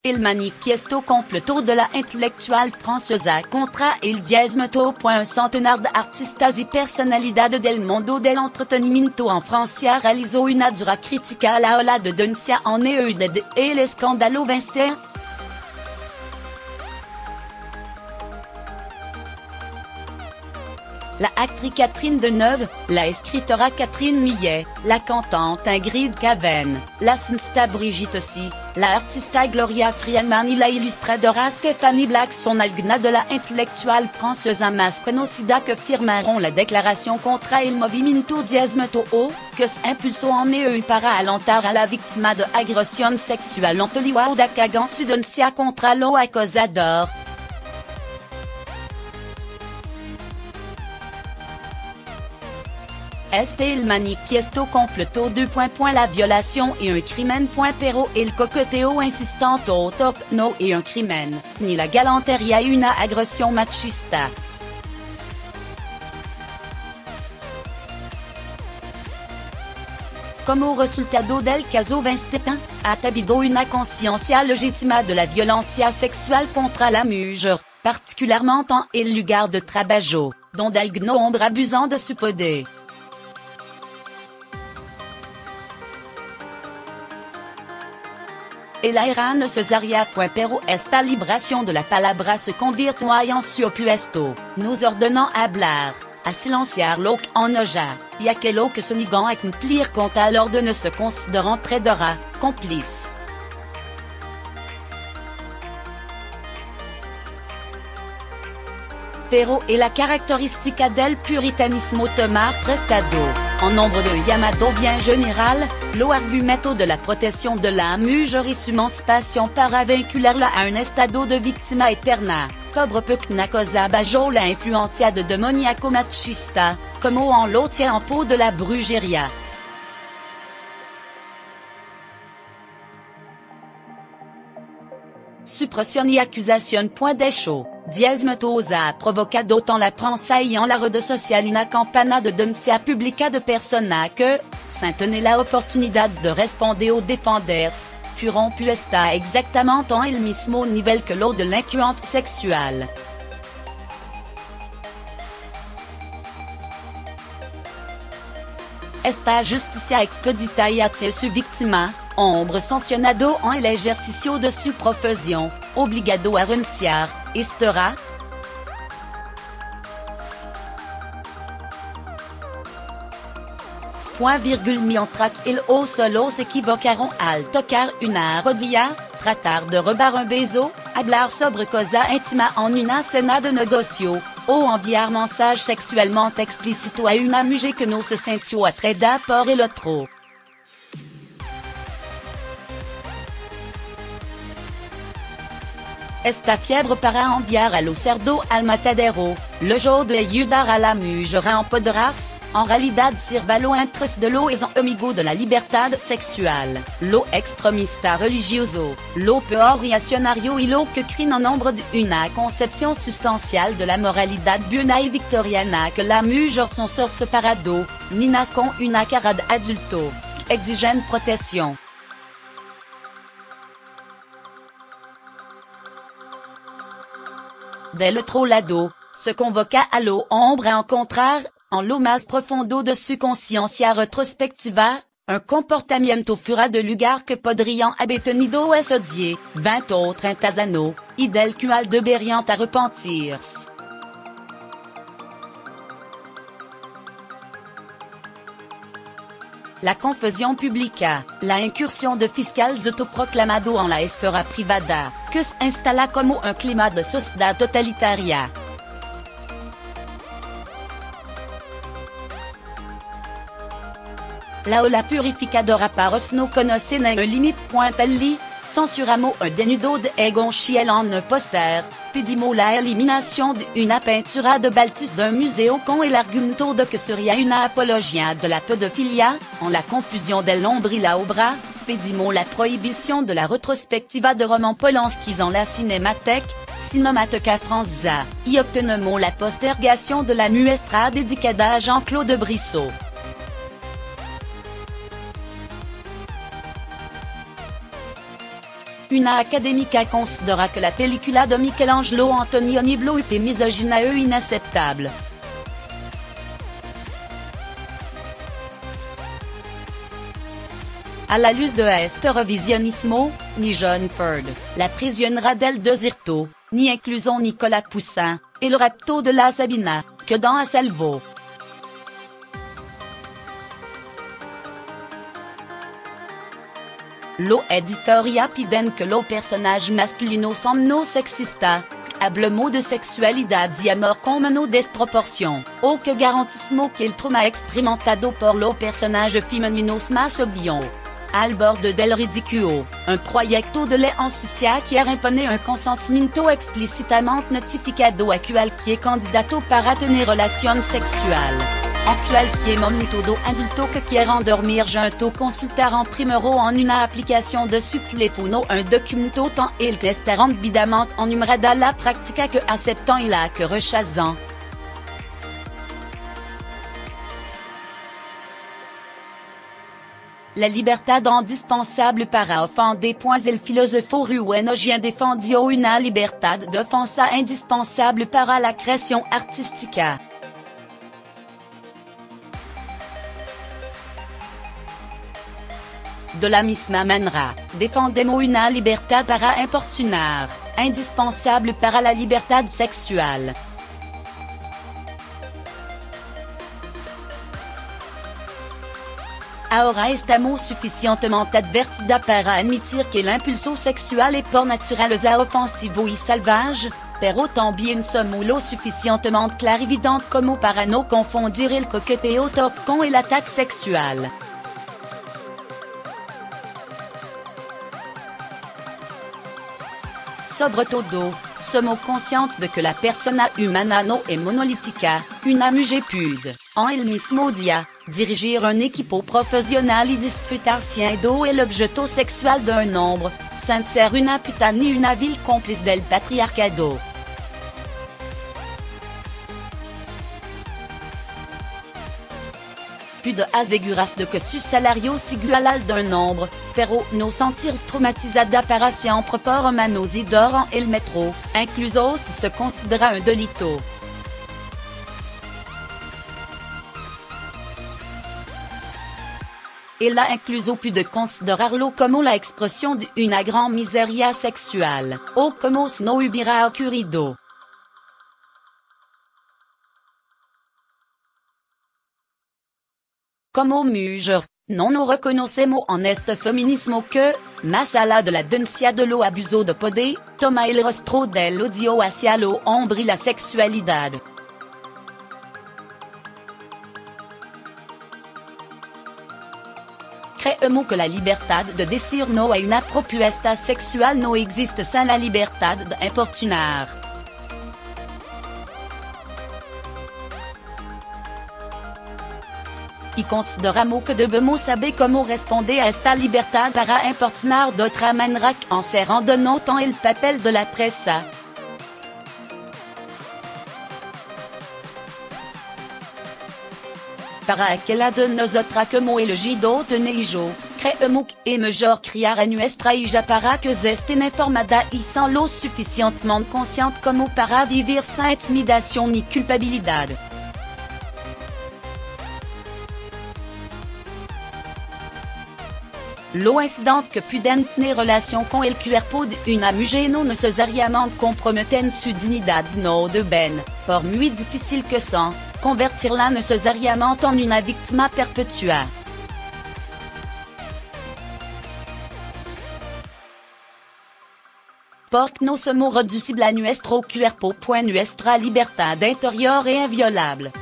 Il manifiesto completo de la intellectual francesa contra il diezmeto. Un centenar de artistas y personalidades del mundo del entretenimiento en Francia realizó una dura crítica a la ola de denuncia en EUD et el escándalo Weinstein. La actrice Catherine Deneuve, la escritora Catherine Millet, la cantante Ingrid Caven, la cinéasta Brigitte Sy, la artista Gloria Friedman y la ilustradora Stephanie Black son algunas de la intelectual francesa más conocida que firmaron la declaración contra el movimiento diezmeto que se impulsó en EU para alentar a la víctima de agresión sexual en Toliwa da cagan su denuncia contra lo acosador. Este il manifiesto completo. La violation est un crimen. Pero el coqueteo insistante au top no est un crimen, ni la galantería una agresión machista. Como resultado del caso Weinstein, ha habido una conciencia legítima de la violencia sexual contra la mujer, particulièrement en el lugar de trabajo, donde algunos hombres abusant de su poder. El aire necesaria. Pero esta liberación de la palabra se convirtió en su opuesto, nos ordenant hablar, a silenciar lo que enoja, y aquello que se niegan a cumplir contra l'ordre se considerant traidora, complice. Pero es la característica del puritanismo tomar prestado, en nombre de llamado bien général, lo argumento de la protección de la mujer y su emancipación para vincularla a un estado de víctima eterna, pobre que una cosa bajo la influencia de demoníaco machista, como en lo tiempo de la brujería. Supresión y acusación. De hecho, diezmeto ha provocado en la prensa y en la red social una campana de denuncia pública de personas que, sin tener la oportunidad de responder o defenderse, fueron puestas exactamente en el mismo nivel que lo delincuente sexual. Esta justicia expedita y hacia su víctima, hombre sancionado en el ejercicio de su profesión, obligado a renunciar, estará. Mientras que o solo se equivocaron al tocar una rodilla, tratar de robar un beso, hablar sobre cosa íntima en una cena de negocio, o enviar mensage sexuellement explícito a una mujer que no se sintió atraída por el otro. Esta fiebre para enviar a los cerdos al matadero, luego de ayudar a la mujer a empoderarse, en realidad sirve lo interés de los amigos de la libertad sexual, lo extremista religioso, lo peor reaccionario y lo que creen en nombre de una concepción sustancial de la moralidad buena y victoriana que la mujer son ser separado, niñas con una cara de adulto, que exigen protección. Del otro lado, se convoca a lo hombre a encontrar, en lo más profundo de su conciencia retrospectiva, un comportamiento fuera de lugar que podrían haber tenido esos 10, 20 o 30 años, y del cual deberían arrepentirse. La confusión pública, la incursión de fiscales autoproclamados en la esfera privada, que se instala como un clima de sociedad totalitaria. La ola purificadora paros no conoce ningún límite. Ali, censuramos un denudo de Egon Schiele en un póster, pedimos la eliminación de una pintura de Balthus d'un museo con el argumento de que sería una apología de la pedofilia, en la confusion del nombre y la obra, pedimos la prohibición de la retrospectiva de Roman Polanski en la Cinémateca Franzusa, y obtenemos la postergation de la muestra dedicada a Jean-Claude Brissot. Una Academica considera que la pellicula de Michelangelo Antonioni Blu est misogyne et inacceptable. À la luz de este revisionismo, ni John Ford, la prisionera del desierto, ni incluso Nicolas Poussin, et le rapto de la Sabina, que dans A Salvo. Lo editoria piden que lo personage masculino somno sexista, hablemos de sexualidad y amor como no desproporción, o que garantismo que el trauma experimentado por lo personage femeninos más obvio. Al borde del ridículo, un proyecto de ley en sucia quiere imponer un consentimiento explícitamente notificado a cualquier candidato para tener relación sexual. En cualquier momento do adulto que quiera endormir junto consultar en primero en una aplicación de su teléfono un documento tant il que estar ambidamente enumerada la práctica que aceptant y la que rechazant. La libertad indispensable para ofender. El filósofo ruenogien defendió una libertad de ofensa indispensable para la creación artística. De la misma manera, defendemos una libertad para importunar, indispensable para la libertad sexual. Ahora estamos suficientemente advertida para admitir que el impulso sexual es por naturaleza ofensivo y salvaje, pero también somos lo suficientemente clarividentes como para no confundir el coqueteo top con el ataque sexual. Sobre todo, somos conscientes de que la persona humana no es monolítica, una mujer puede, en el mismo día, dirigir un equipo profesional y disfrutar siendo el objeto sexual d'un hombre, sin ser una puta ni una vil cómplice del patriarcado. Puede aseguras de que su salario es igual al d'un hombre, pero no sentir traumatizada para siempre por manosidor en el metro, incluso si se considera un delito. Ella incluso puede considerarlo como la expresión de una gran miseria sexual, o como si no hubiera ocurrido. Como mujer, no nos reconocemos en este feminismo que, más allá de la denuncia de lo abuso de poder, toma el rostro del odio hacia lo hombre y la sexualidad. Creemos que la libertad de decir no a una propuesta sexual no existe sin la libertad de importunar. Y consideramos que debemos saber cómo responder a esta libertad para importunar de otra manera que en se rendant en el papel de la presa. Para aquella de nosotras como elegido tenejo, creemos que es mejor criar a nuestra hija para que estén informada y sean lo suficientemente consciente como para vivir sin intimidación ni culpabilidad. Lo incidente que pueden tener relación con el cuerpo de una mujer no necesariamente comprometen su dignidad no de ben, por muy difícil que sea, convertirla necesariamente en una víctima perpetua. Porque no somos reducibles a nuestro cuerpo. Nuestra libertad interior es inviolable.